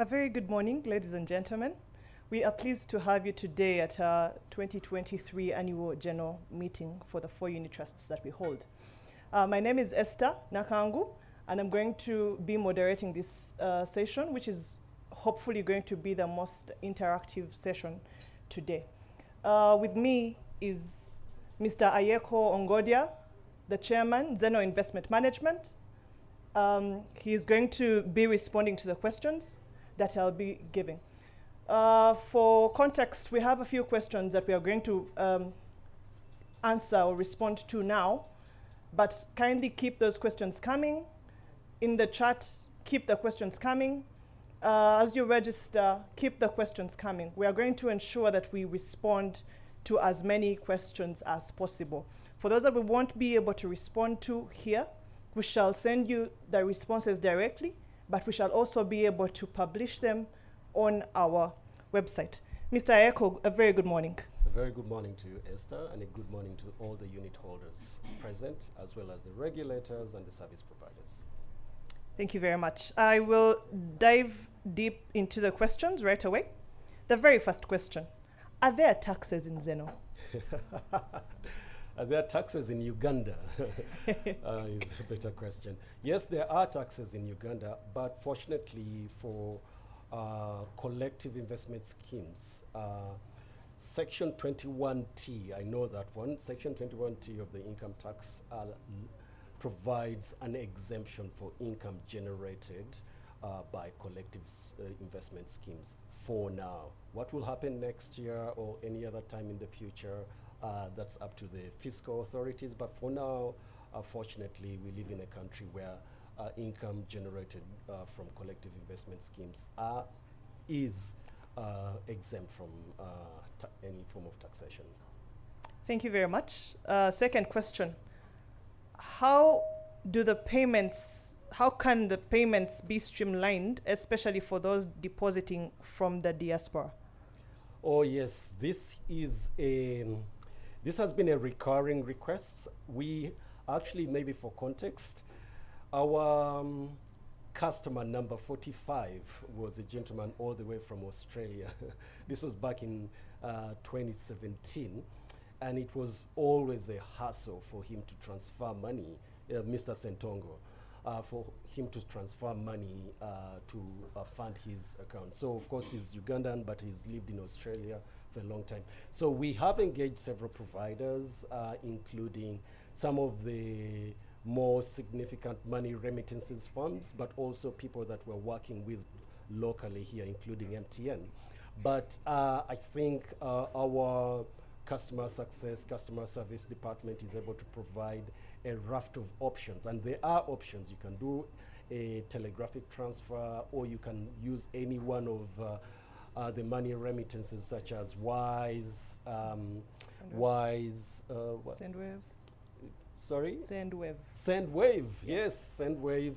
A very good morning, ladies and gentlemen. We are pleased to have you today at our 2023 annual general meeting for the 4 unit trusts that we hold. My name is Esther Nakangu, and I'm going to be moderating this session, which is hopefully going to be the most interactive session today. With me is Mr. Ayeko Ongodia, the chairman, XENO Investment Management. He is going to be responding to the questions that I'll be giving. For context, we have a few questions that we are going to answer or respond to now, but kindly keep those questions coming. In the chat, keep the questions coming. As you register, keep the questions coming. We are going to ensure that we respond to as many questions as possible. For those that we won't be able to respond to here, we shall send you the responses directly, but we shall also be able to publish them on our website. Mr. Ayeko, a very good morning. A very good morning to you, Esther, and a good morning to all the unit holders present, as well as the regulators and the service providers. Thank you very much. I will dive deep into the questions right away. The very first question, are there taxes in XENO? Are there taxes in Uganda? Is a better question. Yes, there are taxes in Uganda, but fortunately for collective investment schemes, Section 21T, I know that one, Section 21T of the income tax provides an exemption for income generated by collective investment schemes for now. What will happen next year or any other time in the future, that's up to the fiscal authorities, but for now, fortunately, we live in a country where income generated from collective investment schemes is exempt from any form of taxation. Thank you very much. Second question, how can the payments be streamlined, especially for those depositing from the diaspora? Oh yes, this has been a recurring request. We actually, maybe for context, our customer number 45 was a gentleman all the way from Australia. This was back in 2017, and it was always a hassle for him to transfer money, Mr. Sentongo, for him to transfer money to fund his account. So of course he's Ugandan, but he's lived in Australia for a long time. So we have engaged several providers, including some of the more significant money remittances firms, but also people that we're working with locally here, including MTN. But I think our customer service department is able to provide a raft of options, and there are options. You can do a telegraphic transfer, or you can use any one of the money remittances, such as Wise, Sendwave. Sorry? Sendwave. Sendwave, yes, Sendwave.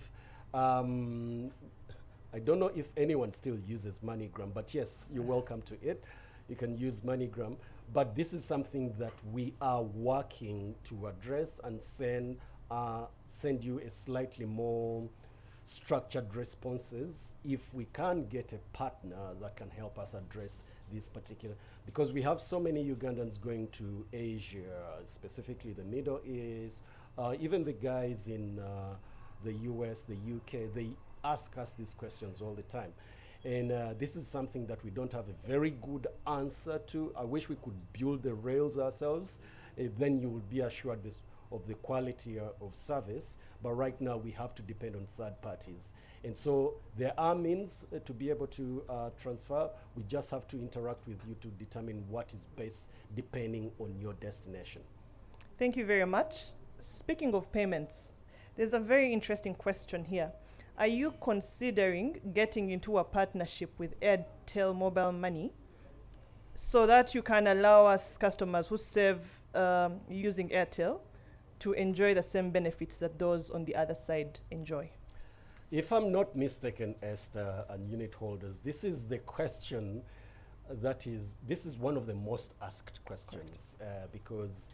I don't know if anyone still uses MoneyGram, but yes, you're welcome to it. You can use MoneyGram, but this is something that we are working to address and send you a slightly more structured responses if we can get a partner that can help us address this particular, because we have so many Ugandans going to Asia, specifically the Middle East, even the guys in the US, the UK, they ask us these questions all the time. And this is something that we don't have a very good answer to. I wish we could build the rails ourselves. Then you will be assured of the quality of service. But right now we have to depend on third parties. And so there are means to be able to transfer. We just have to interact with you to determine what is best depending on your destination. Thank you very much. Speaking of payments, there's a very interesting question here. Are you considering getting into a partnership with Airtel Mobile Money so that you can allow us customers who save using Airtel to enjoy the same benefits that those on the other side enjoy? If I'm not mistaken, Esther and unit holders, this is the question this is one of the most asked questions because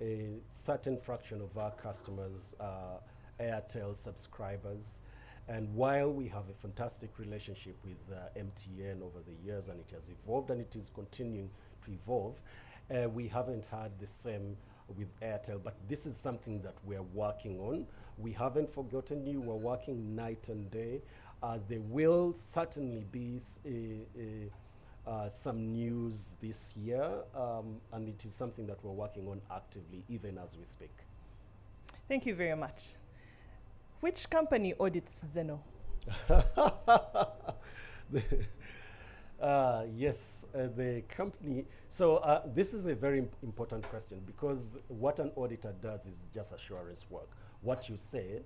a certain fraction of our customers are Airtel subscribers, And while we have a fantastic relationship with MTN over the years, and it has evolved and it is continuing to evolve, we haven't had the same with Airtel, but this is something that we're working on. We haven't forgotten you. We're working night and day. There will certainly be some news this year, and it is something that we're working on actively, even as we speak. Thank you very much. Which company audits XENO? Yes, the company. So this is a very important question, because what an auditor does is just assurance work. What you say,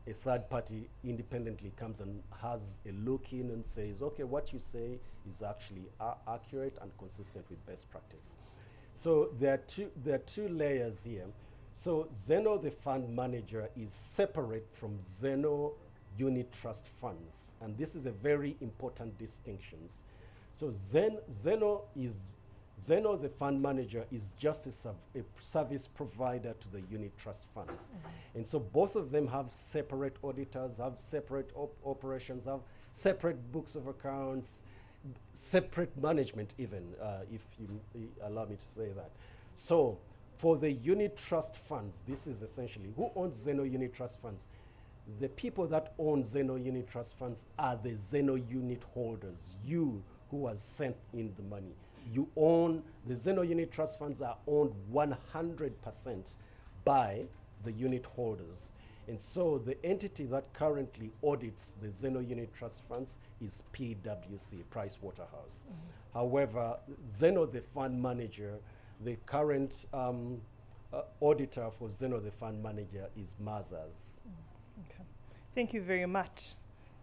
a third party independently comes and has a look in and says, okay, what you say is actually accurate and consistent with best practice. So there are two layers here. So XENO, the fund manager, is separate from XENO Unit Trust Funds, and this is a very important distinction. So XENO, the fund manager, is just a service provider to the unit trust funds. And so both of them have separate auditors, have separate operations, have separate books of accounts, separate management even, if you allow me to say that. So for the unit trust funds, this is essentially, who owns XENO Unit Trust Funds? The people that own XENO Unit Trust Funds are the XENO unit holders, you who has sent in the money. You own, the XENO Unit Trust Funds are owned 100% by the unit holders. And so the entity that currently audits the XENO Unit Trust Funds is PwC, Pricewaterhouse. However, XENO, the fund manager, the current auditor for XENO, the fund manager, is Mazars. Okay. Thank you very much.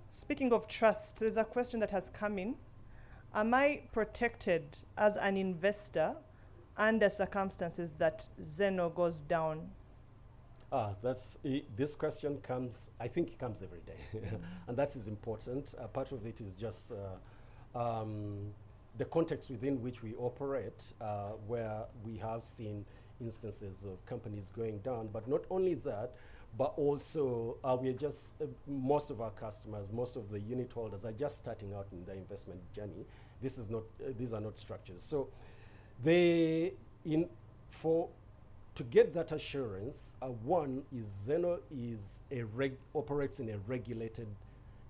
Speaking of trust, there's a question that has come in. Am I protected as an investor under circumstances that XENO goes down? This question comes, I think it comes every day. And that is important. Part of it is just the context within which we operate, where we have seen instances of companies going down. But not only that, but also we're just, most of our customers, most of the unit holders are just starting out in their investment journey. This is not, these are not structures. So to get that assurance, one is XENO operates in a regulated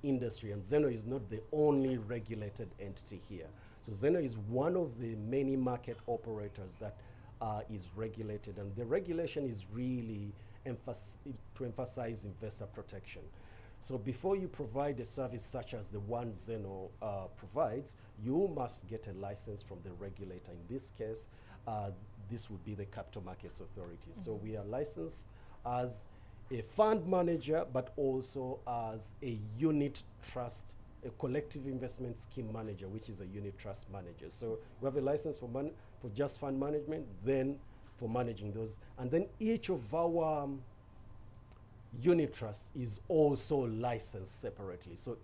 industry, and XENO is not the only regulated entity here. So XENO is one of the many market operators that is regulated, and the regulation is really to emphasize investor protection. So before you provide a service such as the one XENO provides, you must get a license from the regulator. In this case, this would be the Capital Markets Authority. So we are licensed as a fund manager, but also as a unit trust, a collective investment scheme manager, which is a unit trust manager. So we have a license for just fund management, then for managing those. And then each of our unit trusts is also licensed separately. So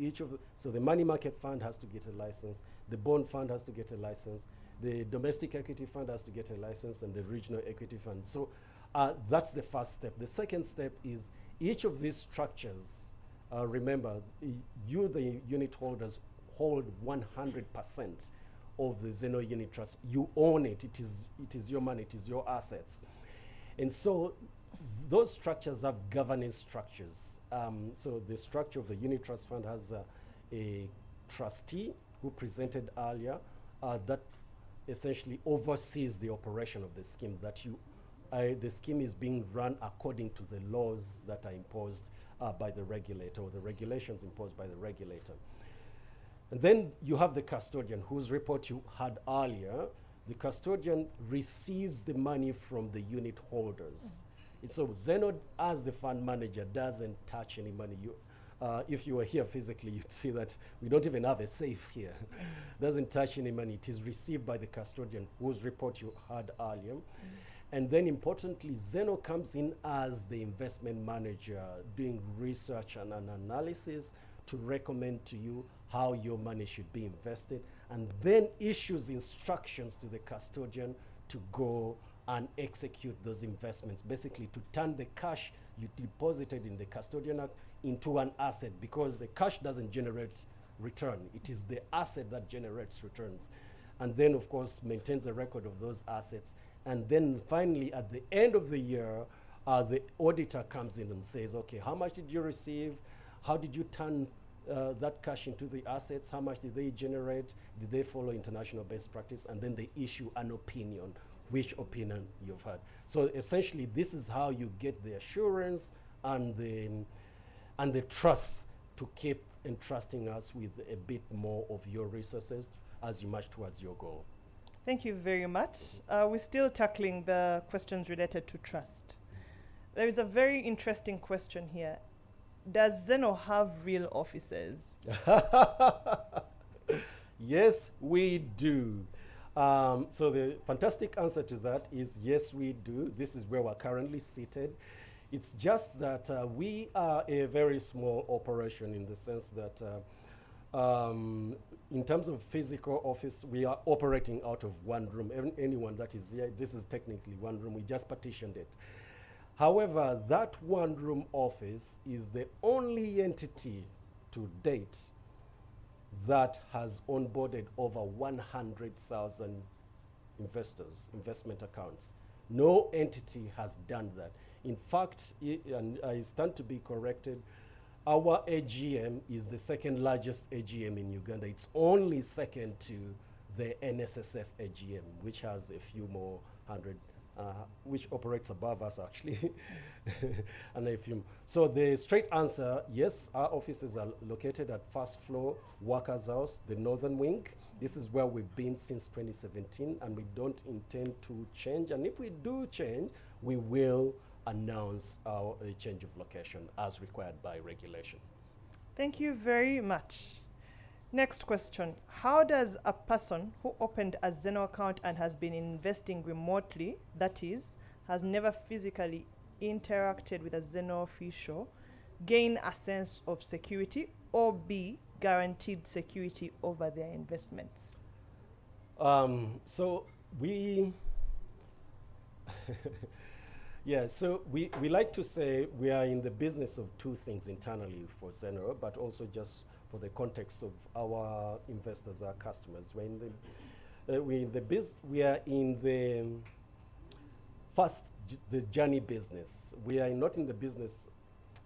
so the money market fund has to get a license, the bond fund has to get a license, the domestic equity fund has to get a license, and the regional equity fund. So that's the first step. The second step is each of these structures, remember, you, the unit holders, hold 100% of the XENO unit trust. You own it. It is your money. It is your assets. And so those structures have governance structures. So the structure of the unit trust fund has a trustee who presented earlier that essentially oversees the operation of the scheme, that the scheme is being run according to the laws that are imposed by the regulator, or the regulations imposed by the regulator. And then you have the custodian, whose report you had earlier. The custodian receives the money from the unit holders. And so XENO, as the fund manager, doesn't touch any money. If you were here physically, you'd see that we don't even have a safe here. Doesn't touch any money. It is received by the custodian, whose report you had earlier. And then importantly, XENO comes in as the investment manager, doing research and an analysis to recommend to you how your money should be invested, and then issues instructions to the custodian to go and execute those investments, basically to turn the cash you deposited in the custodian account into an asset, because the cash doesn't generate return. It is the asset that generates returns. And then, of course, maintains a record of those assets. And then finally, at the end of the year, the auditor comes in and says, okay, how much did you receive? How did you turn that cash into the assets? How much did they generate? Did they follow international best practice? And then they issue an opinion, which opinion you've had. So essentially, this is how you get the assurance and the trust to keep entrusting us with a bit more of your resources as you march towards your goal. Thank you very much. We're still tackling the questions related to trust. There is a very interesting question here. Does XENO have real offices? Yes, we do. So the fantastic answer to that is yes, we do. This is where we're currently seated. It's just that we are a very small operation in the sense that in terms of physical office, we are operating out of one room. Anyone that is here, this is technically one room. We just partitioned it. However, that one room office is the only entity to date that has onboarded over 100,000 investors, investment accounts. No entity has done that. In fact, and I stand to be corrected, our AGM is the second largest AGM in Uganda. It's only second to the NSSF AGM, which has a few more hundred, which operates above us actually. And a few. So the straight answer, yes, our offices are located at first floor Workers' House, the northern wing. This is where we've been since 2017, and we don't intend to change. And if we do change, we will announce our change of location as required by regulation. Thank you very much. Next question. How does a person who opened a XENO account and has been investing remotely, that is, has never physically interacted with a XENO official, gain a sense of security or be guaranteed security over their investments? So we yeah, so we like to say we are in the business of two things internally for XENO, but also just for the context of our investors, our customers. We're in the we are in the the journey business. We are not in the business,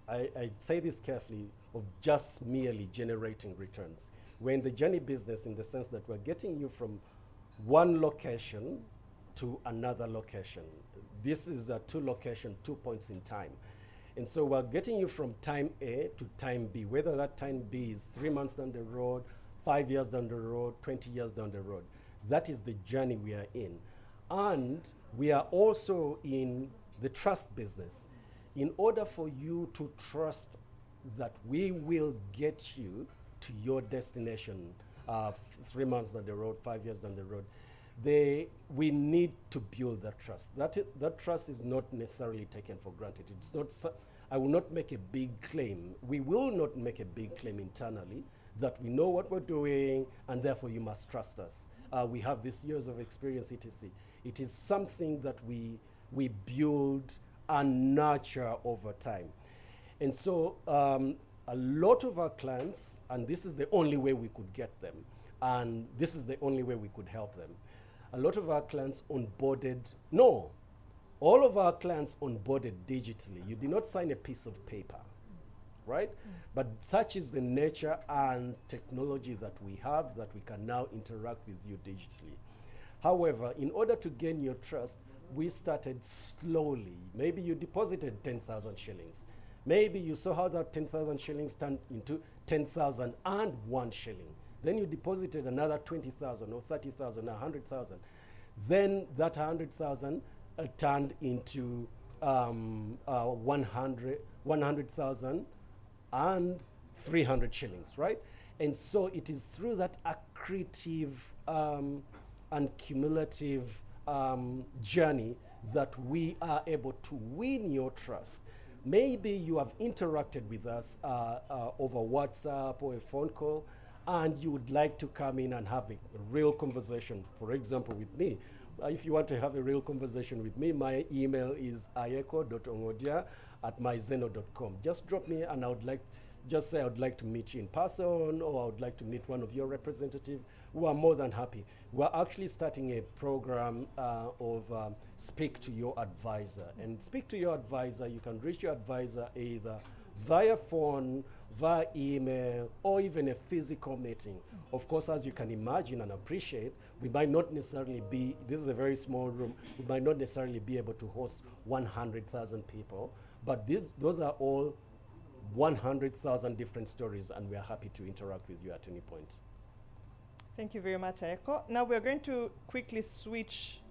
I say this carefully, of just merely generating returns. We're in the journey business in the sense that we're getting you from one location to another location. This is a 2 points in time. And so we're getting you from time A to time B, whether that time B is 3 months down the road, 5 years down the road, 20 years down the road. That is the journey we are in. And we are also in the trust business. In order for you to trust that we will get you to your destination 3 months down the road, 5 years down the road, we need to build that trust. That trust is not necessarily taken for granted. It's not. I will not make a big claim. We will not make a big claim internally that we know what we're doing and therefore you must trust us. We have these years of experience, etc. It is something that we build and nurture over time. And so a lot of our clients, and this is the only way we could get them, and this is the only way we could help them. A lot of our clients onboarded, no, all of our clients onboarded digitally. You did not sign a piece of paper, right? But such is the nature and technology that we have that we can now interact with you digitally. However, in order to gain your trust, we started slowly. Maybe you deposited 10,000 shillings. Maybe you saw how that 10,000 shillings turned into 10,001 shilling. Then you deposited another 20,000 or 30,000 or 100,000. Then that 100,000 turned into 100,000 and 300 shillings, right? And so it is through that accretive and cumulative journey that we are able to win your trust. Maybe you have interacted with us over WhatsApp or a phone call, and you would like to come in and have a real conversation, for example, with me, if you want to have a real conversation with me, my email is ayeko.ongodia@myxeno.com. Just drop me, and just say I would like to meet you in person, or I would like to meet one of your representatives. We are more than happy. We're actually starting a program of Speak to Your Advisor. And Speak to Your Advisor, you can reach your advisor either via phone, via email, or even a physical meeting. Of course, as you can imagine and appreciate, we might not necessarily be, this is a very small room, we might not necessarily be able to host 100,000 people, but those are all 100,000 different stories, and we are happy to interact with you at any point. Thank you very much, Ayeko. Now we're going to quickly switch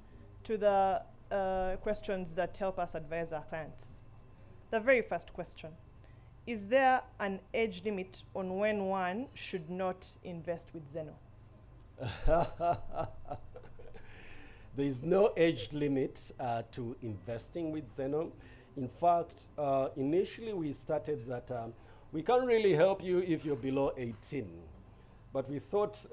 to the questions that help us advise our clients. The very first question: is there an age limit on when one should not invest with XENO? There is no age limit to investing with XENO. In fact, initially we started that we can't really help you if you're below 18. But we thought,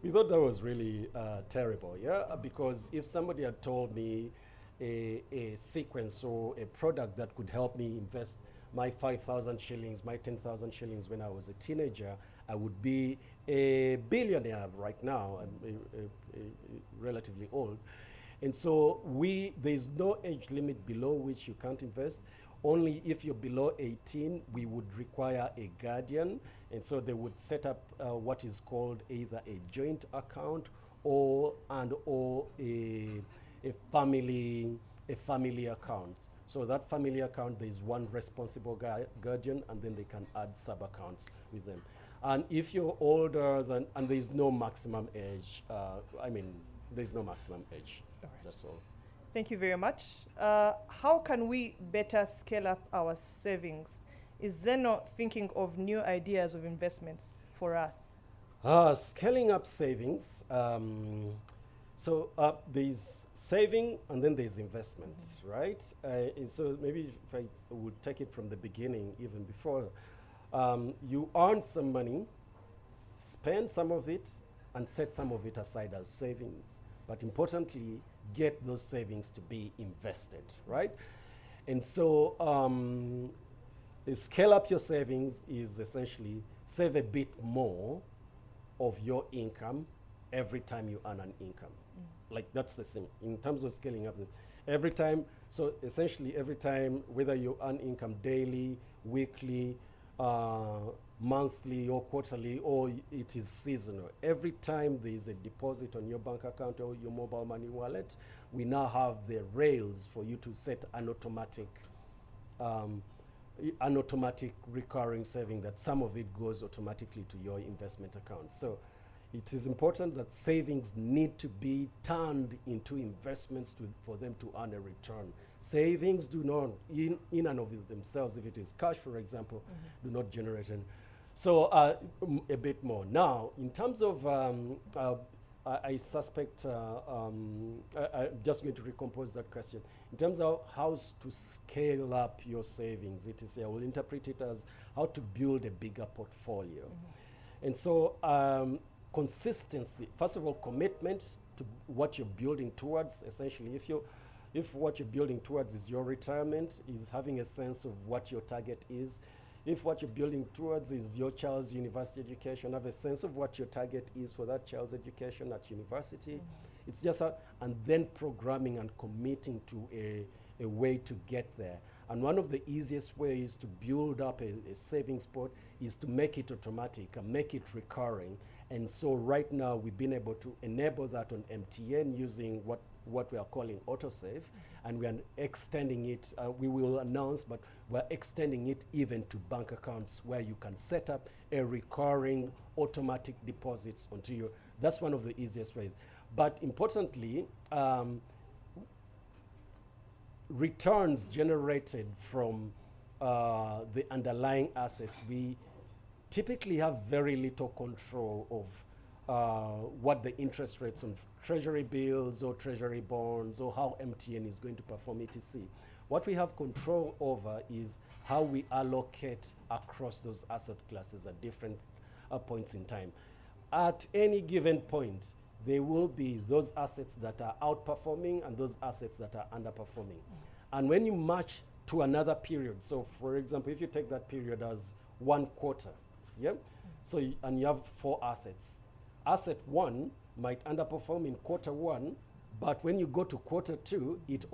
we thought that was really terrible, yeah? Because if somebody had told me a sequence or a product that could help me invest my 5,000 shillings, my 10,000 shillings when I was a teenager, I would be a billionaire right now, relatively old. And so there's no age limit below which you can't invest. Only if you're below 18, we would require a guardian. And so they would set up what is called either a joint account or a family account. So that family account, there's one responsible guardian, and then they can add sub-accounts with them. And if you're older than, and there's no maximum age, there's no maximum age. All right. That's all. Thank you very much. How can we better scale up our savings? Is XENO thinking of new ideas of investments for us? Scaling up savings. There's saving and then there's investments, right? And so maybe if I would take it from the beginning, even before, you earn some money, spend some of it, and set some of it aside as savings. But importantly, get those savings to be invested, right? And so scale up your savings is essentially save a bit more of your income every time you earn an income. Like that's the thing in terms of scaling up. Every time, so essentially every time, whether you earn income daily, weekly, monthly or quarterly, or it is seasonal, every time there is a deposit on your bank account or your mobile money wallet, we now have the rails for you to set an automatic recurring saving, that some of it goes automatically to your investment account. So it is important that savings need to be turned into investments for them to earn a return. Savings do not, in and of themselves, if it is cash, for example, do not generate any. So a bit more. Now, in terms of, I suspect, I'm just going to recompose that question. In terms of how to scale up your savings, I will interpret it as how to build a bigger portfolio. And so consistency, first of all, commitment to what you're building towards. Essentially, if what you're building towards is your retirement, is having a sense of what your target is. If what you're building towards is your child's university education, have a sense of what your target is for that child's education at university. It's just and then programming and committing to a way to get there. And one of the easiest ways to build up a savings pot is to make it automatic and make it recurring. And so right now we've been able to enable that on MTN using what we are calling autosave, and we are extending it, we will announce, but we're extending it even to bank accounts where you can set up a recurring automatic deposits onto your, that's one of the easiest ways. But importantly, returns generated from the underlying assets, we typically have very little control of what the interest rates on treasury bills or treasury bonds or how MTN is going to perform etc. What we have control over is how we allocate across those asset classes at different points in time. At any given point, there will be those assets that are outperforming and those assets that are underperforming. And when you match to another period, so for example, if you take that period as 1 quarter, yeah? So, and you have 4 assets. Asset 1 might underperform in quarter 1, but when you go to quarter 2, it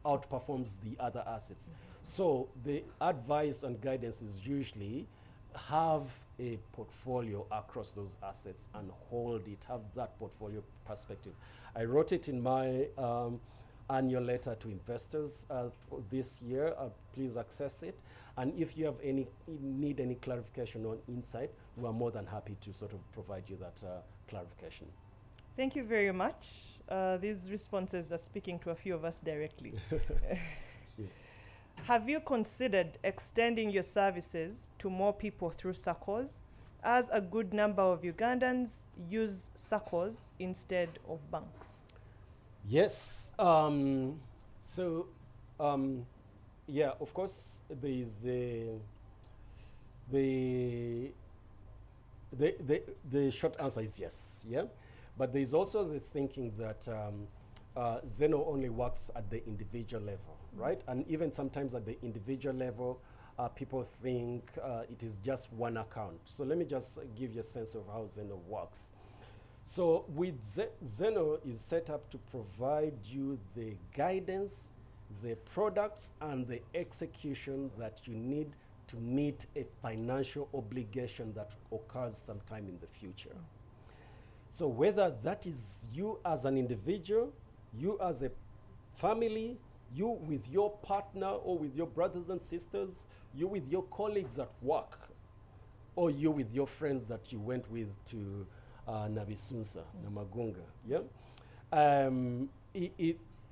outperforms the other assets. So the advice and guidance is usually have a portfolio across those assets and hold it, have that portfolio perspective. I wrote it in my annual letter to investors for this year. Please access it. And if you have need any clarification on insight, we are more than happy to sort of provide you that clarification. Thank you very much. These responses are speaking to a few of us directly. Yeah. Have you considered extending your services to more people through SACCOs, as a good number of Ugandans use SACCOs instead of banks? Yes. Yeah, of course, there is the short answer is yes, yeah? But there's also the thinking that XENO only works at the individual level, right? And even sometimes at the individual level, people think it is just one account. So let me just give you a sense of how XENO works. So with XENO is set up to provide you the guidance, the products, and the execution that you need to meet a financial obligation that occurs sometime in the future. So whether that is you as an individual, you as a family, you with your partner or with your brothers and sisters, you with your colleagues at work, or you with your friends that you went with to Nabisunsa, Namagunga, yeah?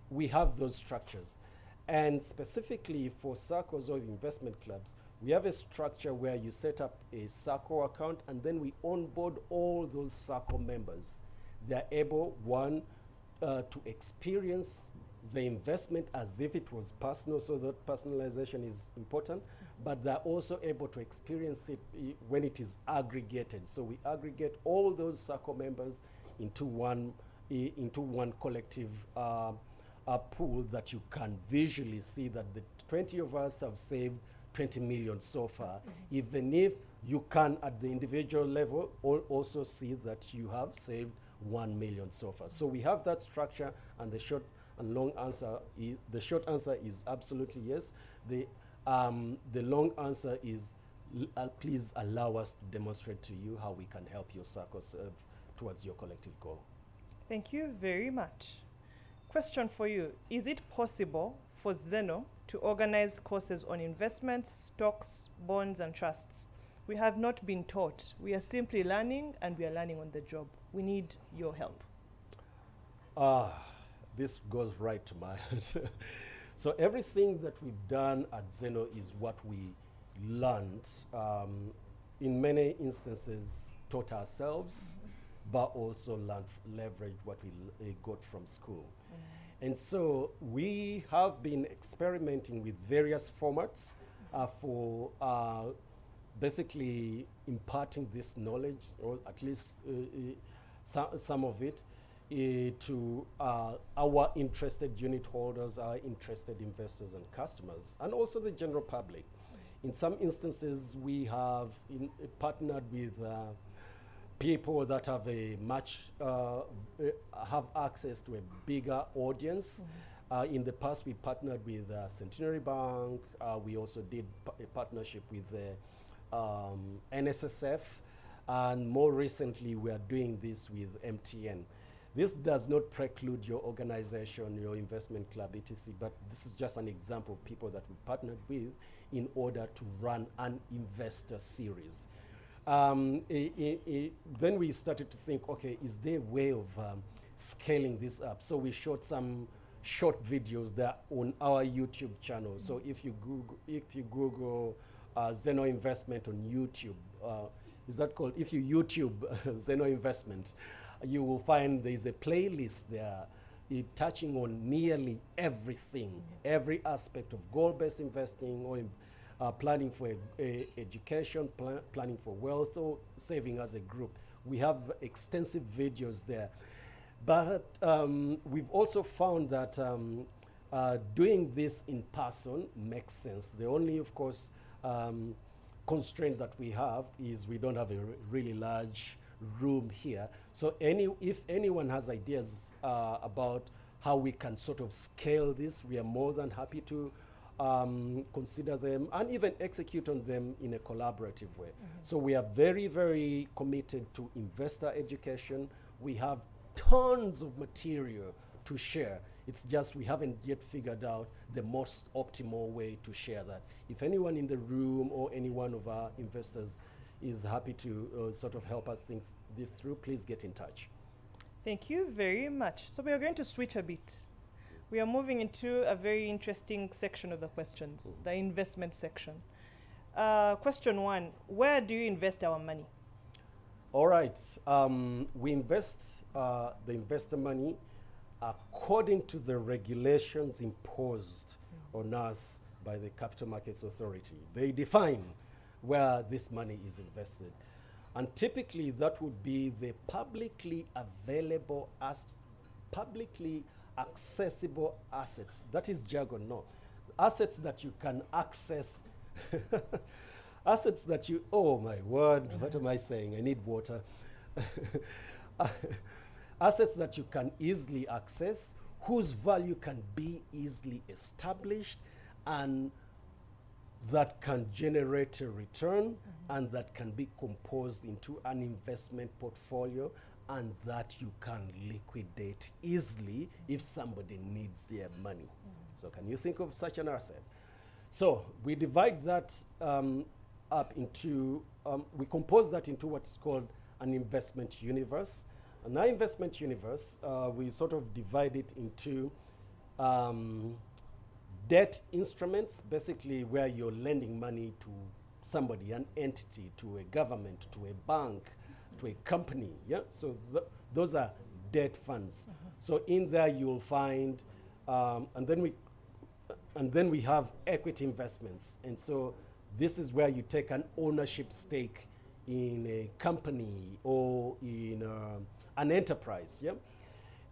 We have those structures. And specifically for SACCOs or investment clubs, we have a structure where you set up a SACCO account, and then we onboard all those SACCO members. They're able, one, to experience the investment as if it was personal, so that personalization is important, but they're also able to experience it when it is aggregated. So we aggregate all those SACCO members into one collective pool that you can visually see that the 20 of us have saved 20 million so far, even if you can at the individual level also see that you have saved 1 million so far. So we have that structure, and the short and long answer is, the short answer is absolutely yes. The long answer is please allow us to demonstrate to you how we can help your SACCO serve towards your collective goal. Thank you very much. Question for you. Is it possible for XENO to organize courses on investments, stocks, bonds, and trusts? We have not been taught. We are simply learning, and we are learning on the job. We need your help. This goes right to my heart. So everything that we've done at XENO is what we learned, in many instances taught ourselves, but also leveraged what we got from school. And so we have been experimenting with various formats for basically imparting this knowledge, or at least some of it, to our interested unit holders, our interested investors and customers, and also the general public. In some instances, we have partnered with people that have a have access to a bigger audience. In the past, we partnered with Centenary Bank. We also did a partnership with NSSF, and more recently, we are doing this with MTN. This does not preclude your organization, your investment club, etc., but this is just an example of people that we partnered with in order to run an investor series. Then we started to think, okay, is there a way of scaling this up? So we shot some short videos there on our YouTube channel. So if you Google XENO Investment on YouTube, is that called? If you YouTube XENO Investment, you will find there's a playlist there touching on nearly everything, every aspect of goal-based investing, or planning for education, planning for wealth, or saving as a group. We have extensive videos there. But we've also found that doing this in person makes sense. The only, of course, constraint that we have is we don't have a really large room here. So if anyone has ideas about how we can sort of scale this, we are more than happy to consider them and even execute on them in a collaborative way. So we are very, very committed to investor education. We have tons of material to share. It's just we haven't yet figured out the most optimal way to share that. If anyone in the room or any one of our investors is happy to sort of help us think this through, please get in touch. Thank you very much. So we are going to switch a bit. We are moving into a very interesting section of the questions, the investment section. Question 1, where do you invest our money? All right, we invest the investor money according to the regulations imposed on us by the Capital Markets Authority. They define where this money is invested. And typically that would be the publicly available, publicly accessible assets. That is jargon, no. Assets that you can access. Assets that you, oh my word, what am I saying? I need water. Assets that you can easily access, whose value can be easily established, and that can generate a return, and that can be composed into an investment portfolio, and that you can liquidate easily if somebody needs their money. So can you think of such an asset? So we divide that up into, we compose that into what's called an investment universe. And our investment universe, we sort of divide it into debt instruments, basically where you're lending money to somebody, an entity, to a government, to a bank, to a company, yeah? So those are debt funds. So in there you'll find, and then we have equity investments. And so this is where you take an ownership stake in a company or in an enterprise, yeah?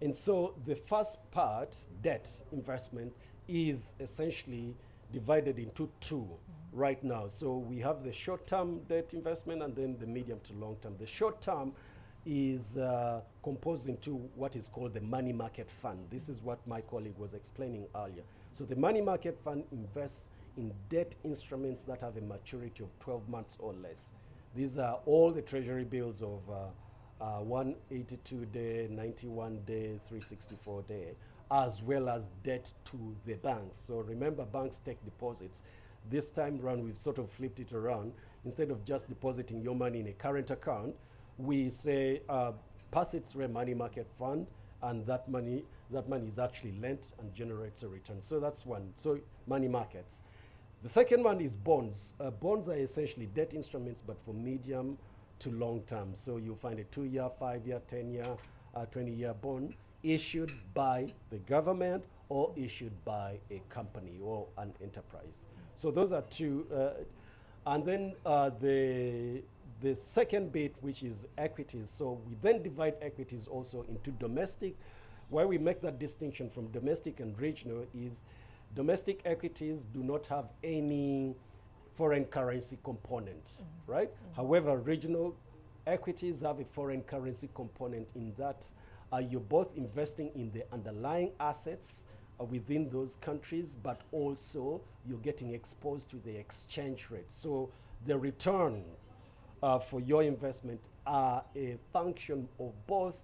And so the first part, debt investment, is essentially divided into two right now. So we have the short-term debt investment and then the medium to long-term. The short-term is composed into what is called the money market fund. This is what my colleague was explaining earlier. So the money market fund invests in debt instruments that have a maturity of 12 months or less. These are all the treasury bills of 182-day, 91-day, 364-day, as well as debt to the banks. So remember, banks take deposits. This time around, we've sort of flipped it around. Instead of just depositing your money in a current account, we say, pass it through a money market fund, and that money is actually lent and generates a return. So that's one, so money markets. The second one is bonds. Bonds are essentially debt instruments, but for medium to long term. So you'll find a 2-year, 5-year, 10-year, 20-year bond issued by the government or issued by a company or an enterprise. So those are two. And then the second bit, which is equities. So we then divide equities also into domestic. Why we make that distinction from domestic and regional is domestic equities do not have any foreign currency component, right? However, regional equities have a foreign currency component in that you're both investing in the underlying assets within those countries, but also you're getting exposed to the exchange rate. So the return for your investment are a function of both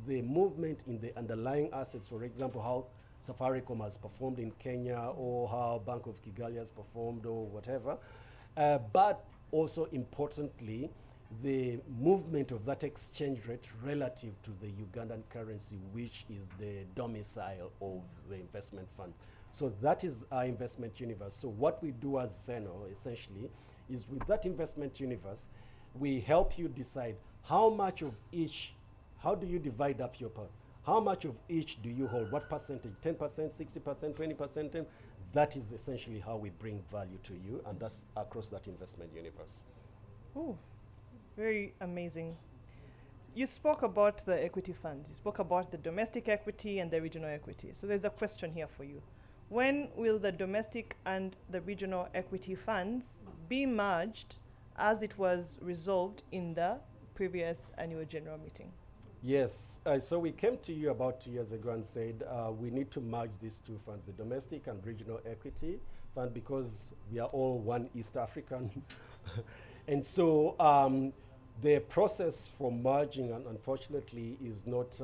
the movement in the underlying assets, for example, how Safaricom has performed in Kenya or how Bank of Kigali has performed or whatever, but also importantly, the movement of that exchange rate relative to the Ugandan currency, which is the domicile of the investment fund. So that is our investment universe. So what we do as XENO essentially is with that investment universe, we help you decide how much of each, how do you divide up your part? How much of each do you hold? What percentage? 10%, 60%, 20%? That is essentially how we bring value to you, and that's across that investment universe. Ooh, very amazing. You spoke about the equity funds. You spoke about the domestic equity and the regional equity. So there's a question here for you. When will the domestic and the regional equity funds be merged as it was resolved in the previous annual general meeting? Yes, so we came to you about 2 years ago and said we need to merge these two funds, the domestic and regional equity fund, because we are all one East African. And so the process for merging, unfortunately, is not,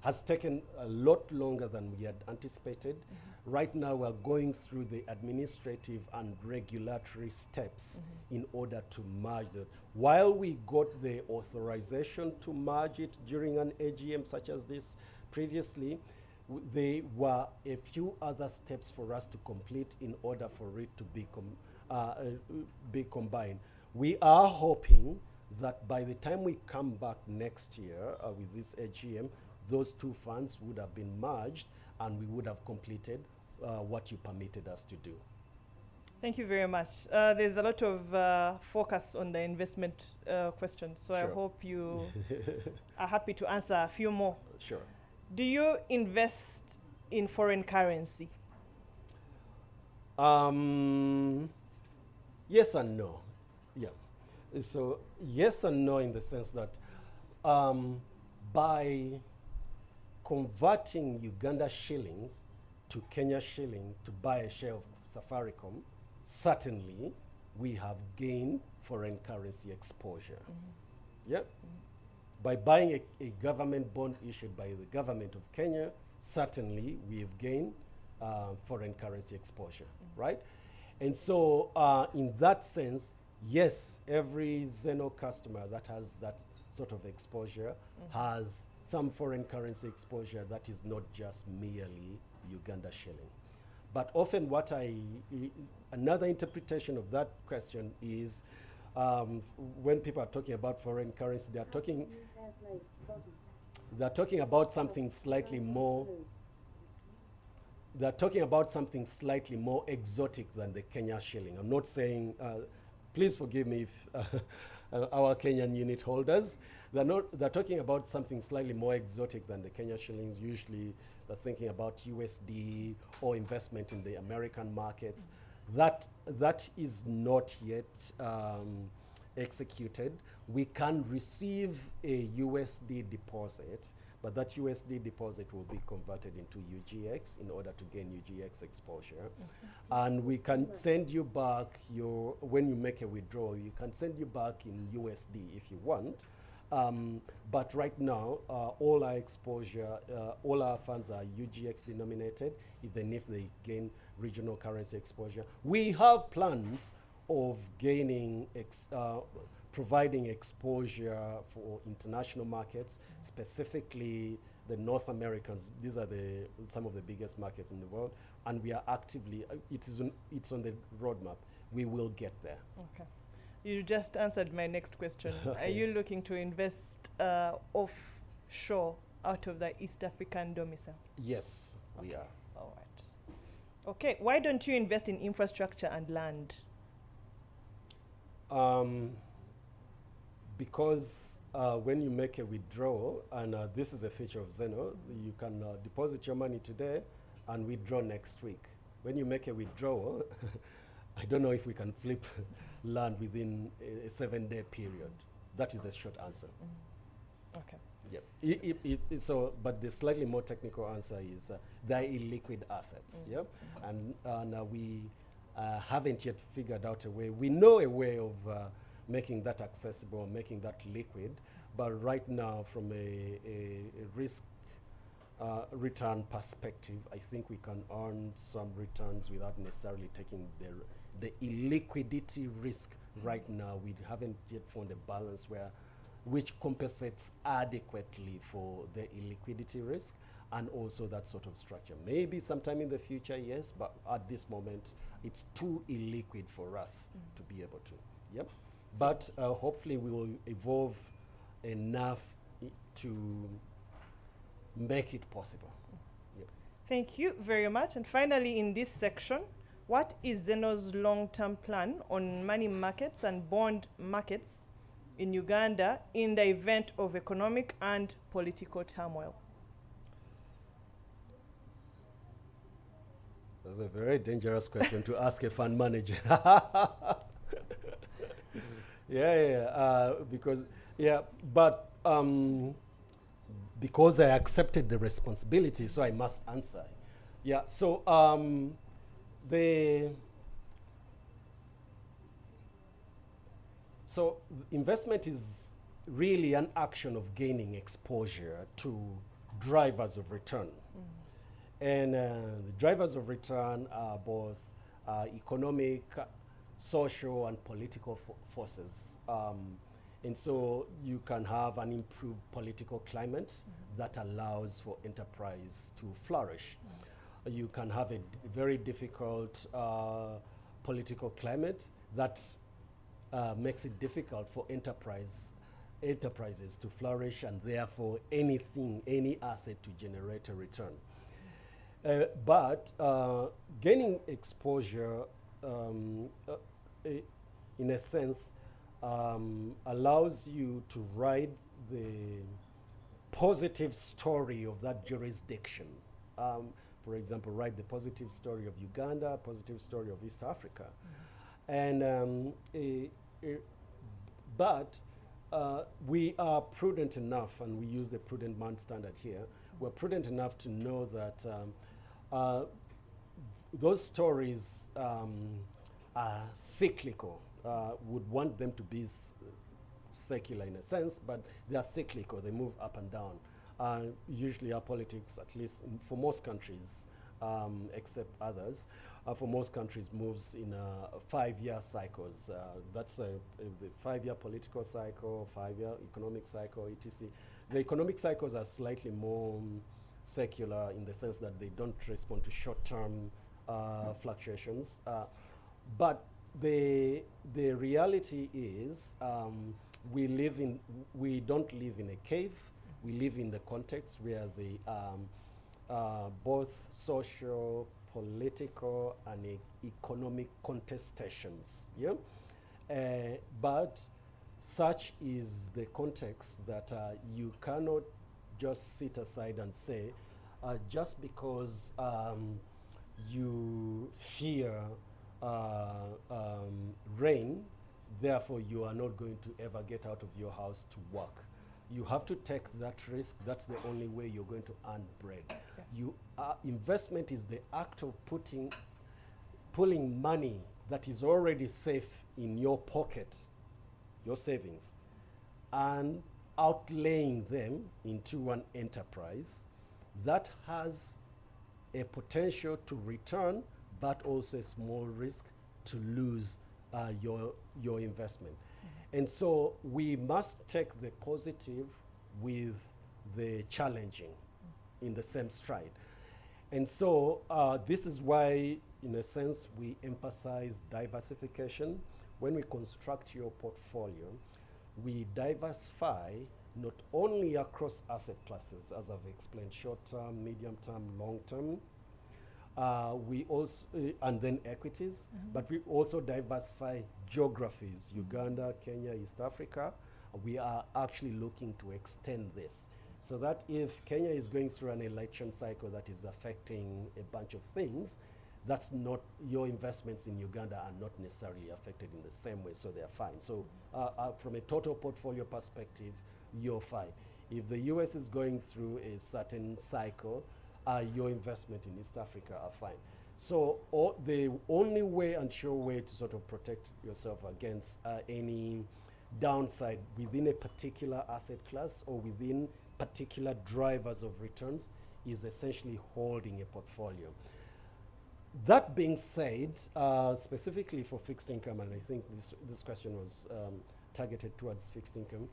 has taken a lot longer than we had anticipated. Right now, we're going through the administrative and regulatory steps in order to merge it. While we got the authorization to merge it during an AGM such as this previously, there were a few other steps for us to complete in order for it to be combined. We are hoping that by the time we come back next year with this AGM, those two funds would have been merged and we would have completed what you permitted us to do. Thank you very much. There's a lot of focus on the investment questions, so Sure. I hope you are happy to answer a few more. Sure. Do you invest in foreign currency? Yes and no. Yeah. So yes and no in the sense that by converting Uganda shillings to Kenya shilling to buy a share of Safaricom, certainly we have gained foreign currency exposure. Yeah. By buying a government bond issued by the government of Kenya, certainly we have gained foreign currency exposure, right? And so in that sense, yes, every XENO customer that has that sort of exposure has some foreign currency exposure that is not just merely Uganda shilling. But often what another interpretation of that question is when people are talking about foreign currency, they're talking about something slightly more, they're talking about something slightly more exotic than the Kenya shilling. I'm not saying, please forgive me if our Kenyan unit holders, they're talking about something slightly more exotic than the Kenya shillings. Usually they're thinking about USD or investment in the American markets. That is not yet executed. We can receive a USD deposit, but that USD deposit will be converted into UGX in order to gain UGX exposure. And we can send you back when you make a withdrawal, you can send you back in USD if you want. But right now, all our exposure, all our funds are UGX denominated, even if they gain regional currency exposure. We have plans of gaining, providing exposure for international markets, specifically the North Americans. These are some of the biggest markets in the world, and we are actively, it's on the roadmap. We will get there. Okay. You just answered my next question. Are you looking to invest offshore out of the East African domicile? Yes, we are. All right. Okay, why don't you invest in infrastructure and land? Because when you make a withdrawal, and this is a feature of XENO, you can deposit your money today and withdraw next week. When you make a withdrawal, I don't know if we can flip land within a 7-day period. That is a short answer. Okay. Yeah. So, but the slightly more technical answer is they're illiquid assets. Yeah. And we haven't yet figured out a way. We know a way of making that accessible, making that liquid. But right now, from a risk return perspective, I think we can earn some returns without necessarily taking the illiquidity risk. Right now, we haven't yet found a balance which compensates adequately for the illiquidity risk and also that sort of structure. Maybe sometime in the future, yes, but at this moment, it's too illiquid for us to be able to. Yep. But hopefully we will evolve enough to make it possible. Yep. Thank you very much. And finally, in this section, what is XENO's long-term plan on money markets and bond markets in Uganda in the event of economic and political turmoil? That's a very dangerous question to ask a fund manager. Because, but because I accepted the responsibility, so I must answer. Yeah, so investment is really an action of gaining exposure to drivers of return. And the drivers of return are both economic, social, and political forces. And so you can have an improved political climate that allows for enterprise to flourish. You can have a very difficult political climate that makes it difficult for enterprises to flourish, and therefore any asset to generate a return. But gaining exposure, in a sense, allows you to ride the positive story of that jurisdiction. For example, write the positive story of Uganda, positive story of East Africa. And but we are prudent enough, and we use the prudent man standard here. We're prudent enough to know that those stories are cyclical. Would want them to be secular in a sense, but they are cyclical. They move up and down. Usually our politics, at least for most countries, except others, for most countries moves in 5-year cycles. That's the 5-year political cycle, 5-year economic cycle, etc. The economic cycles are slightly more secular in the sense that they don't respond to short-term fluctuations. But the reality is we don't live in a cave. We live in the context where the both social, political, and economic contestations. Yeah, but such is the context that you cannot just sit aside and say, just because you fear rain, therefore you are not going to ever get out of your house to work. You have to take that risk. That's the only way you're going to earn bread. Okay. Investment is the act of pulling money that is already safe in your pocket, your savings, and outlaying them into an enterprise that has a potential to return, but also a small risk to lose your investment. And so we must take the positive with the challenging in the same stride. And so this is why, in a sense, we emphasize diversification. When we construct your portfolio, we diversify not only across asset classes, as I've explained, short-term, medium-term, long-term, we also, and then equities, but we also diversify geographies, Uganda, Kenya, East Africa. We are actually looking to extend this so that if Kenya is going through an election cycle that is affecting a bunch of things, that's not, your investments in Uganda are not necessarily affected in the same way, so they're fine. So from a total portfolio perspective, you're fine. If the US is going through a certain cycle, your investment in East Africa are fine. So the only way and sure way to sort of protect yourself against any downside within a particular asset class or within particular drivers of returns is essentially holding a portfolio. That being said, specifically for fixed income, and I think this question was targeted towards fixed income,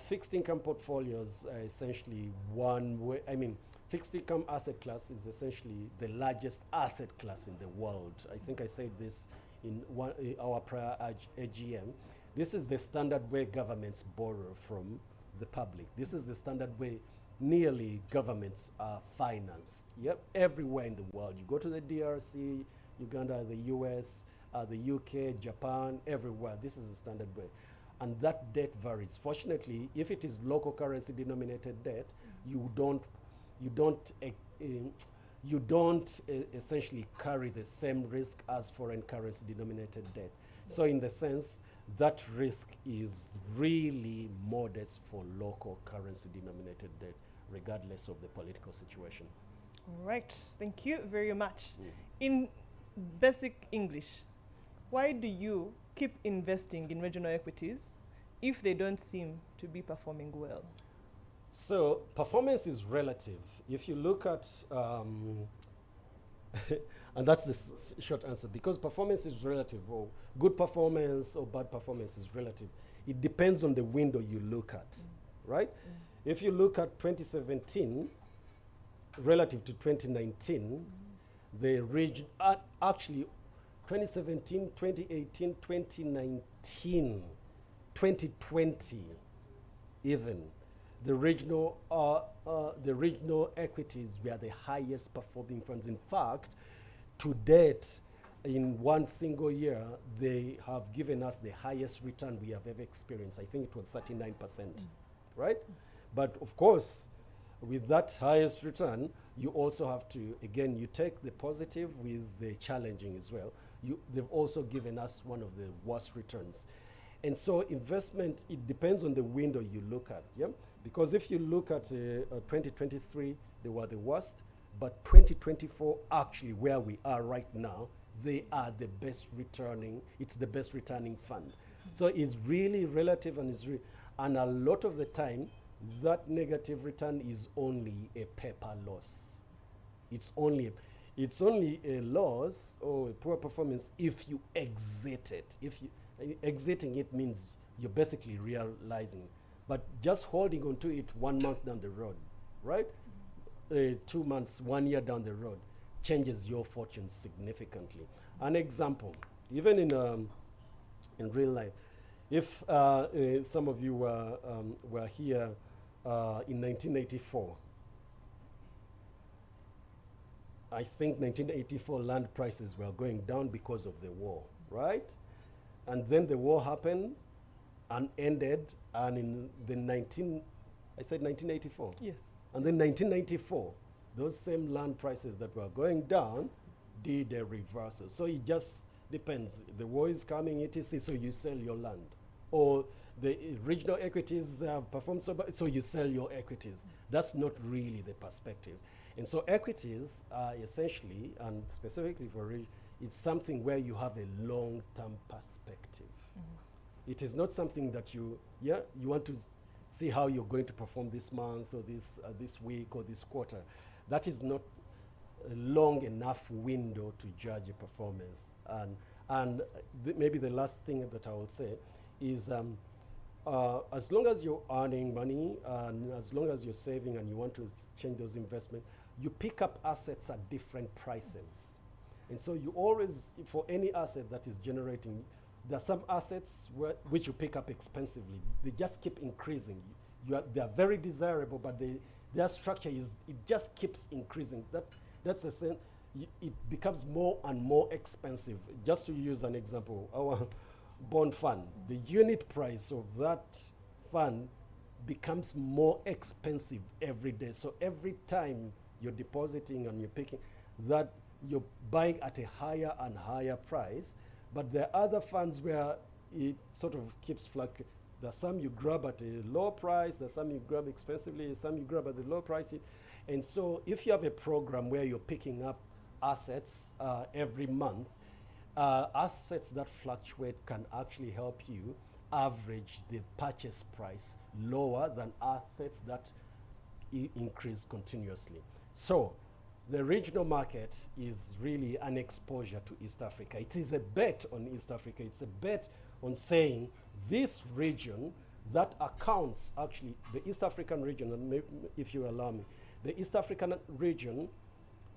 fixed income portfolios are essentially one way, fixed income asset class is essentially the largest asset class in the world. I think I said this in our prior AGM. This is the standard way governments borrow from the public. This is the standard way nearly governments are financed. Yep, everywhere in the world. You go to the DRC, Uganda, the US, the UK, Japan, everywhere. This is the standard way. and that debt varies. Fortunately, if it is local currency denominated debt, you don't essentially carry the same risk as foreign currency denominated debt. So in the sense, that risk is really modest for local currency denominated debt, regardless of the political situation. All right, thank you very much. In basic English, why do you keep investing in regional equities if they don't seem to be performing well? So performance is relative. If you look at, and that's the short answer, because performance is relative, or good performance or bad performance is relative. It depends on the window you look at, right? If you look at 2017 relative to 2019, the region, actually 2017, 2018, 2019, 2020 even, the regional equities were the highest performing funds. In fact, to date, in one single year, they have given us the highest return we have ever experienced. I think it was 39%, right? But of course, with that highest return, you also have to, again, you take the positive with the challenging as well. They've also given us one of the worst returns. And so investment, it depends on the window you look at, yeah? Because if you look at 2023, they were the worst, but 2024, actually where we are right now, they are the best returning, it's the best returning fund. So it's really relative, and and a lot of the time, that negative return is only a paper loss. It's only a loss or a poor performance if you exit it. Exiting it means you're basically realizing it. But just holding on to it 1 month down the road, right? 2 months, 1 year down the road changes your fortune significantly. An example, even in real life, if some of you were here in 1984, I think 1984 land prices were going down because of the war, right? And then the war happened and ended, and in the 1984? Yes. And then 1994, those same land prices that were going down did a reversal. So it just depends. The war is coming, etc., so you sell your land. Or the regional equities have performed so you sell your equities. That's not really the perspective. And so equities are essentially, and specifically for it's something where you have a long-term perspective. It is not something that you want to see how you're going to perform this month or this week or this quarter. That is not a long enough window to judge a performance. And maybe the last thing that I will say is as long as you're earning money and as long as you're saving and you want to change those investments, you pick up assets at different prices. And so you always, for any asset that is generating, there are some assets which you pick up expensively. They just keep increasing. They are very desirable, but their structure it just keeps increasing. That's a sense. It becomes more and more expensive. Just to use an example, our bond fund, the unit price of that fund becomes more expensive every day. So every time you're depositing and you're picking that, you're buying at a higher and higher price. But there are other funds where it sort of keeps fluctuating. There's some you grab at a low price, there's some you grab expensively, some you grab at the low price. And so if you have a program where you're picking up assets every month, assets that fluctuate can actually help you average the purchase price lower than assets that increase continuously. So the regional market is really an exposure to East Africa. It is a bet on East Africa. It's a bet on saying this region that accounts, actually, the East African region, and if you allow me, the East African region,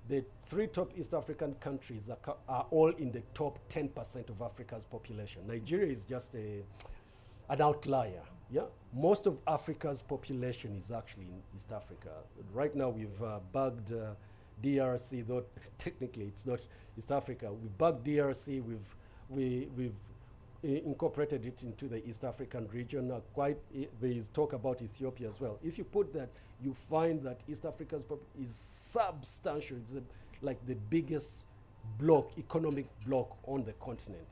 the 3 top East African countries are all in the top 10% of Africa's population. Nigeria is just an outlier. Yeah, most of Africa's population is actually in East Africa. Right now, we've bugged DRC, though technically it's not East Africa. We bugged DRC. We've incorporated it into the East African region. There is talk about Ethiopia as well. If you put that, you find that East Africa's is substantial. It's like the biggest economic bloc on the continent.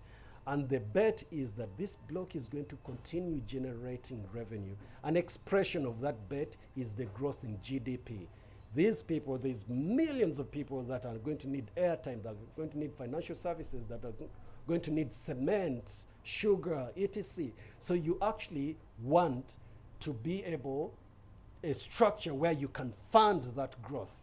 And the bet is that this bloc is going to continue generating revenue. An expression of that bet is the growth in GDP. These people, there's millions of people that are going to need airtime, that are going to need financial services, that are going to need cement, sugar, etc. So you actually want to be able, a structure where you can fund that growth,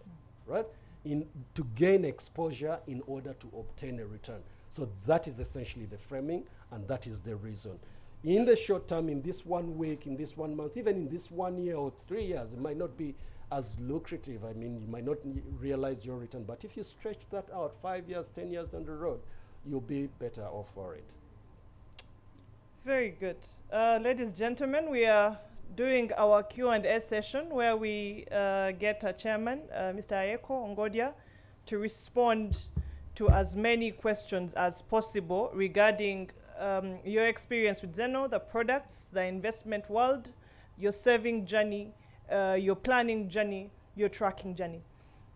right? To gain exposure in order to obtain a return. So that is essentially the framing, and that is the reason. In the short term, in this 1 week, in this 1 month, even in this 1 year or 3 years, it might not be as lucrative. I mean, you might not realize your return, but if you stretch that out 5 years, 10 years down the road, you'll be better off for it. Very good. Ladies and gentlemen, we are doing our Q&A session where we get our chairman, Mr. Ayeko Ongodia, to respond to as many questions as possible regarding your experience with XENO, the products, the investment world, your saving journey, your planning journey, your tracking journey.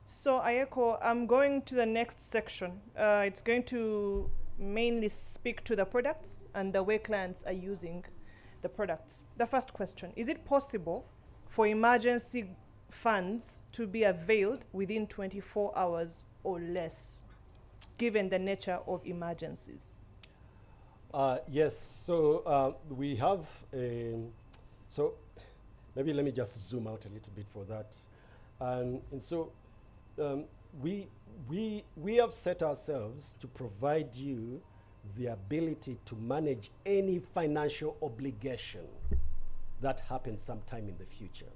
So Ayeko, I'm going to the next section. It's going to mainly speak to the products and the way clients are using the products. The first question, is it possible for emergency funds to be availed within 24 hours or less, given the nature of emergencies? Yes, so we have so maybe let me just zoom out a little bit for that. And so we have set ourselves to provide you the ability to manage any financial obligation that happens sometime in the future.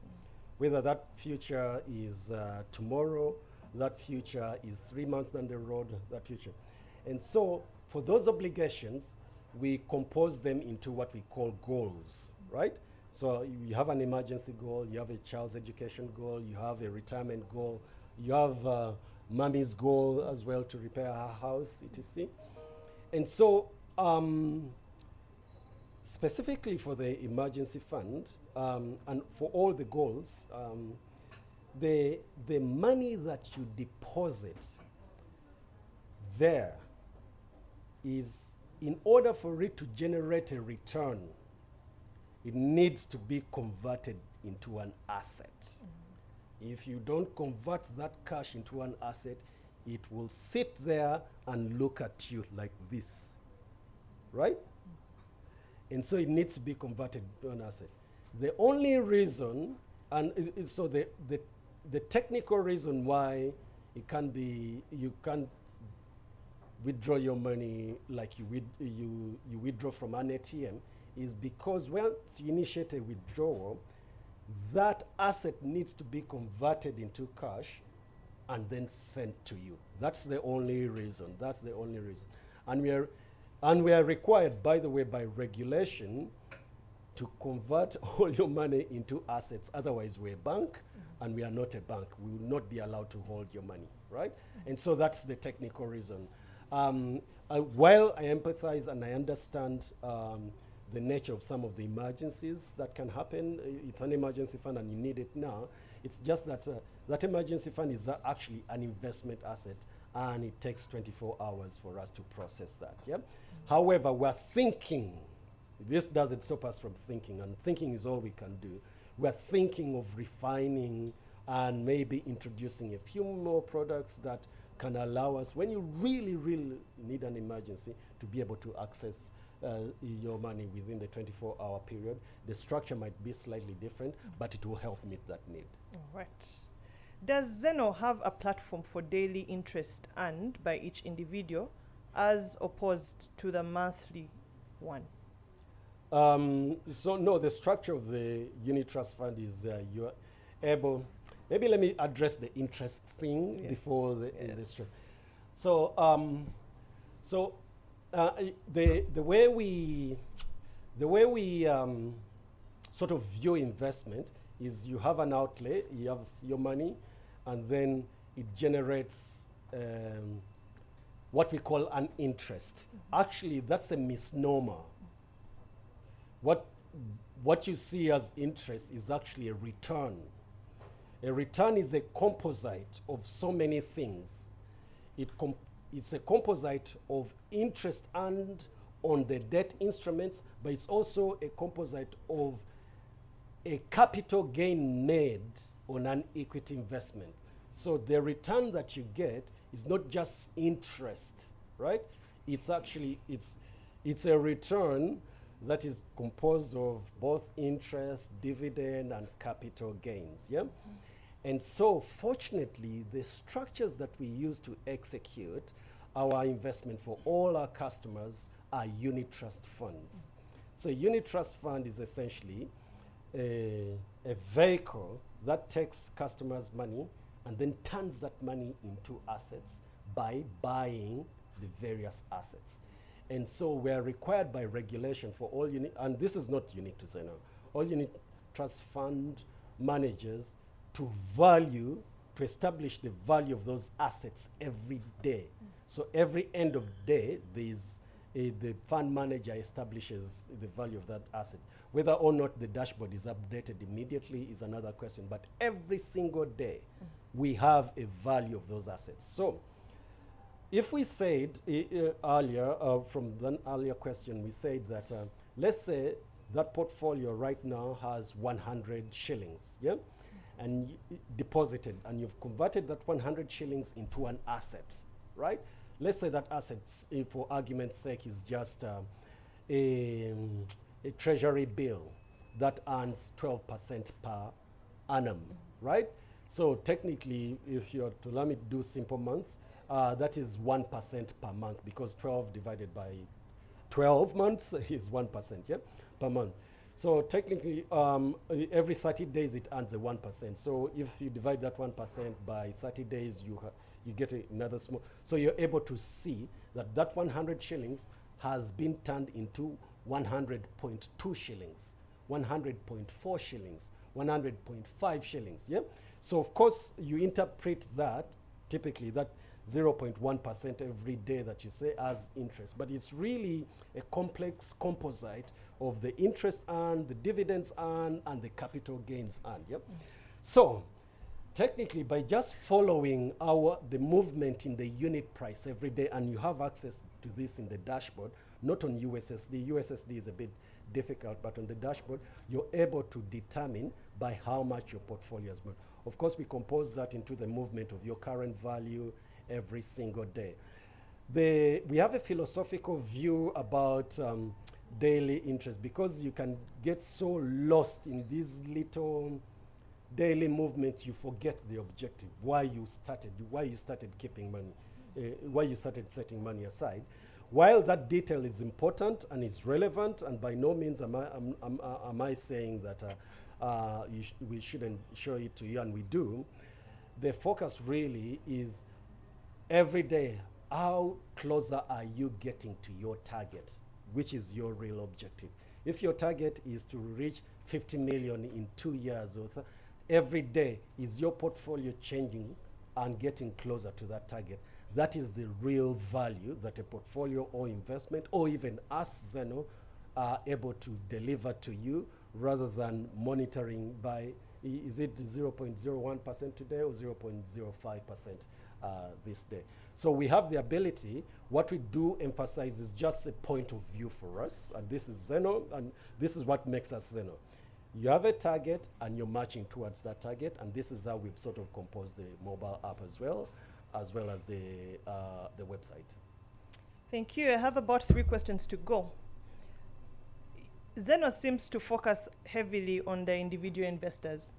Whether that future is tomorrow, that future is 3 months down the road, that future. And so for those obligations, we compose them into what we call goals, right? So you have an emergency goal, you have a child's education goal, you have a retirement goal, you have mommy's goal as well to repair her house, etc. And so specifically for the emergency fund and for all the goals, the money that you deposit there is, in order for it to generate a return, it needs to be converted into an asset. If you don't convert that cash into an asset, it will sit there and look at you like this, right? And so it needs to be converted to an asset. The only reason, and so the technical reason why it can be, you can't withdraw your money like you withdraw from an ATM, is because once you initiate a withdrawal, that asset needs to be converted into cash and then sent to you. That's the only reason. That's the only reason. And we are required, by the way, by regulation, to convert all your money into assets. Otherwise, we're a bank, and we are not a bank. We will not be allowed to hold your money, right? And so that's the technical reason. While I empathize and I understand the nature of some of the emergencies that can happen, it's an emergency fund and you need it now. It's just that that emergency fund is actually an investment asset, and it takes 24 hours for us to process that. Yeah. However, we're thinking. This doesn't stop us from thinking, and thinking is all we can do. We're thinking of refining and maybe introducing a few more products that can allow us, when you really, really need an emergency, to be able to access your money within the 24-hour period. The structure might be slightly different, but it will help meet that need. All right. Does XENO have a platform for daily interest earned by each individual as opposed to the monthly one? So no, the structure of the unit trust fund is you're able, maybe let me address the interest thing before the structure. So, the way we sort of view investment is you have an outlay, you have your money, and then it generates what we call an interest. Actually, that's a misnomer. what you see as interest is actually a return. A return is a composite of so many things. It's a composite of interest earned on the debt instruments, but it's also a composite of a capital gain made on an equity investment. So the return that you get is not just interest, right? It's actually, it's a return that is composed of both interest, dividend, and capital gains, yeah? And so fortunately, the structures that we use to execute our investment for all our customers are unit trust funds. So a unit trust fund is essentially a vehicle that takes customers' money and then turns that money into assets by buying the various assets. And so we are required by regulation for all unit, and this is not unique to XENO, all unit trust fund managers to establish the value of those assets every day. So every end of day, the fund manager establishes the value of that asset. Whether or not the dashboard is updated immediately is another question, but every single day, we have a value of those assets. So if we said earlier, from an earlier question, we said that, let's say that portfolio right now has 100 shillings, yeah? And deposited, and you've converted that 100 shillings into an asset, right? Let's say that asset, for argument's sake, is just a treasury bill that earns 12% per annum, right? So technically, if you're to let me do simple month, that is 1% per month, because 12 divided by 12 months is 1%, yeah, per month. So technically, every 30 days it earns a 1%. So if you divide that 1% by 30 days, you get another small. So you're able to see that that 100 shillings has been turned into 100.2 shillings, 100.4 shillings, 100.5 shillings, yeah? So of course, you interpret that, typically that 0.1% every day that you say as interest, but it's really a complex composite of the interest earned, the dividends earned, and the capital gains earned, yep? So technically, by just following the movement in the unit price every day, and you have access to this in the dashboard, not on USSD. USSD is a bit difficult, but on the dashboard, you're able to determine by how much your portfolio has moved. Of course, we compose that into the movement of your current value every single day. We have a philosophical view about daily interest, because you can get so lost in these little daily movements, you forget the objective, why you started keeping money, why you started setting money aside. While that detail is important and is relevant, and by no means am I saying that we shouldn't show it to you, and we do, the focus really is every day, how closer are you getting to your target, which is your real objective. If your target is to reach 50 million in 2 years, or every day, is your portfolio changing and getting closer to that target? That is the real value that a portfolio or investment, or even us, XENO, are able to deliver to you, rather than monitoring by, is it 0.01% today or 0.05% this day? So we have the ability. What we do emphasize is just a point of view for us, and this is XENO, and this is what makes us XENO. You have a target, and you're marching towards that target, and this is how we've sort of composed the mobile app as well as the website. Thank you. I have about 3 questions to go. XENO seems to focus heavily on the individual investors.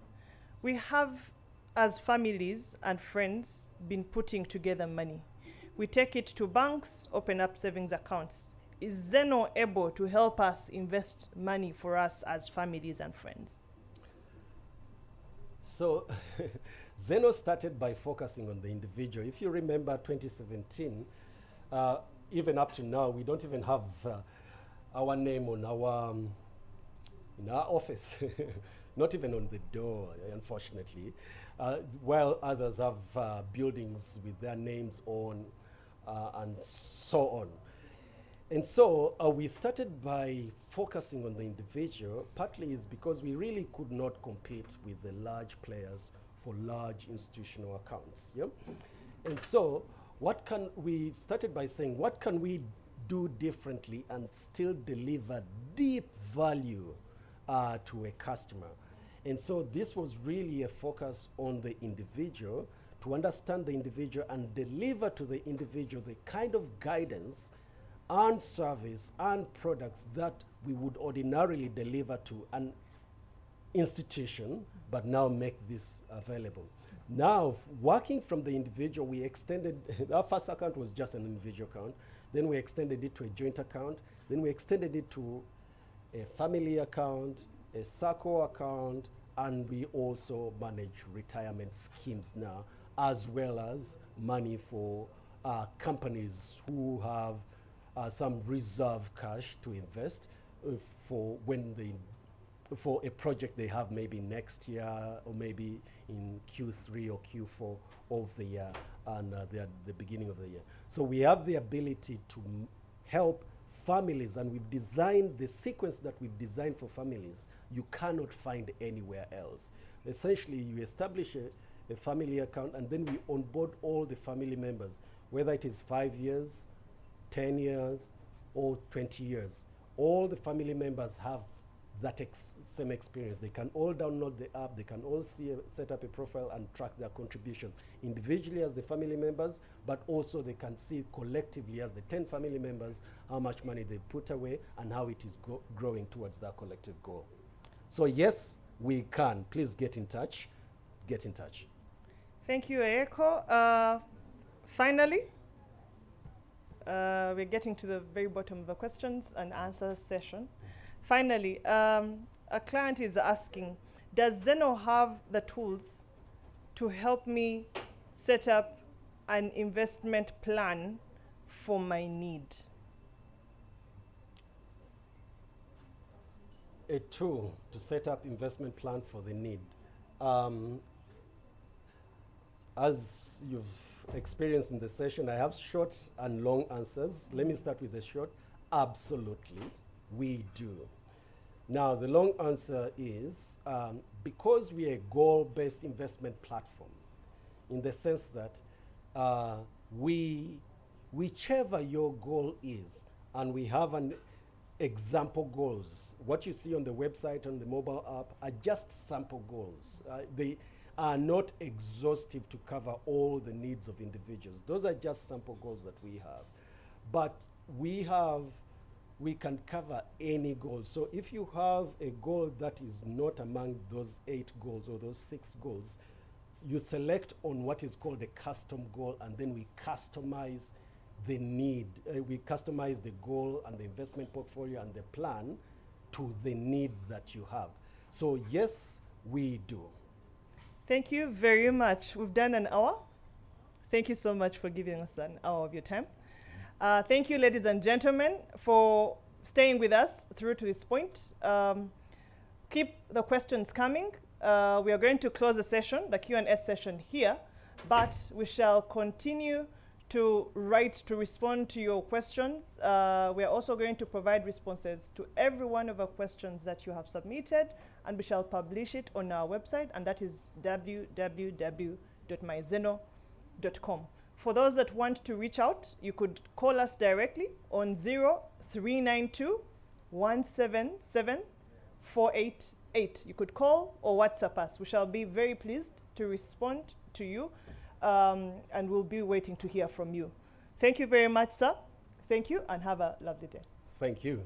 We have, as families and friends, been putting together money. We take it to banks, open up savings accounts. Is XENO able to help us invest money for us as families and friends? So XENO started by focusing on the individual. If you remember 2017, even up to now, we don't even have our name on in our office, not even on the door, unfortunately, while others have buildings with their names on and so on. And so we started by focusing on the individual. Partly is because we really could not compete with the large players for large institutional accounts. Yeah? And so we started by saying, what can we do differently and still deliver deep value to a customer? And so this was really a focus on the individual, to understand the individual and deliver to the individual the kind of guidance and service and products that we would ordinarily deliver to an institution, but now make this available. Now, working from the individual, we extended, our first account was just an individual account, then we extended it to a joint account, then we extended it to a family account, a SACCO account, and we also manage retirement schemes now, as well as money for companies who have some reserve cash to invest for a project they have maybe next year or maybe in Q3 or Q4 of the year, and they're at the beginning of the year. So we have the ability to help families, and we've designed the sequence that we've designed for families you cannot find anywhere else. Essentially, you establish a family account, and then we onboard all the family members, whether it is 5 years, 10 years, or 20 years. All the family members have that same experience. They can all download the app, they can all set up a profile and track their contribution individually as the family members, but also they can see collectively as the 10 family members how much money they put away and how it is growing towards that collective goal. So yes, we can. Please get in touch. Get in touch. Thank you, Aeko. Finally, we're getting to the very bottom of the questions and answers session. Finally, a client is asking, does XENO have the tools to help me set up an investment plan for my need? A tool to set up investment plan for the need. As you've experienced in the session, I have short and long answers. Let me start with the short. Absolutely, we do. Now, the long answer is because we're a goal-based investment platform, in the sense that whichever your goal is, and we have an example goals. What you see on the website, on the mobile app, are just sample goals. They are not exhaustive to cover all the needs of individuals. Those are just sample goals that we have. But we can cover any goal. So if you have a goal that is not among those 8 goals or those 6 goals, you select on what is called a custom goal, and then we customize the need. We customize the goal and the investment portfolio and the plan to the needs that you have. So yes, we do. Thank you very much. We've done an hour. Thank you so much for giving us an hour of your time. Thank you, ladies and gentlemen, for staying with us through to this point. Keep the questions coming. We are going to close the session, the Q&A session here, but we shall continue to write to respond to your questions. We are also going to provide responses to every one of the questions that you have submitted, and we shall publish it on our website, and that is www.myxeno.com. For those that want to reach out, you could call us directly on 0392 177 488. You could call or WhatsApp us. We shall be very pleased to respond to you, and we'll be waiting to hear from you. Thank you very much, sir. Thank you, and have a lovely day. Thank you.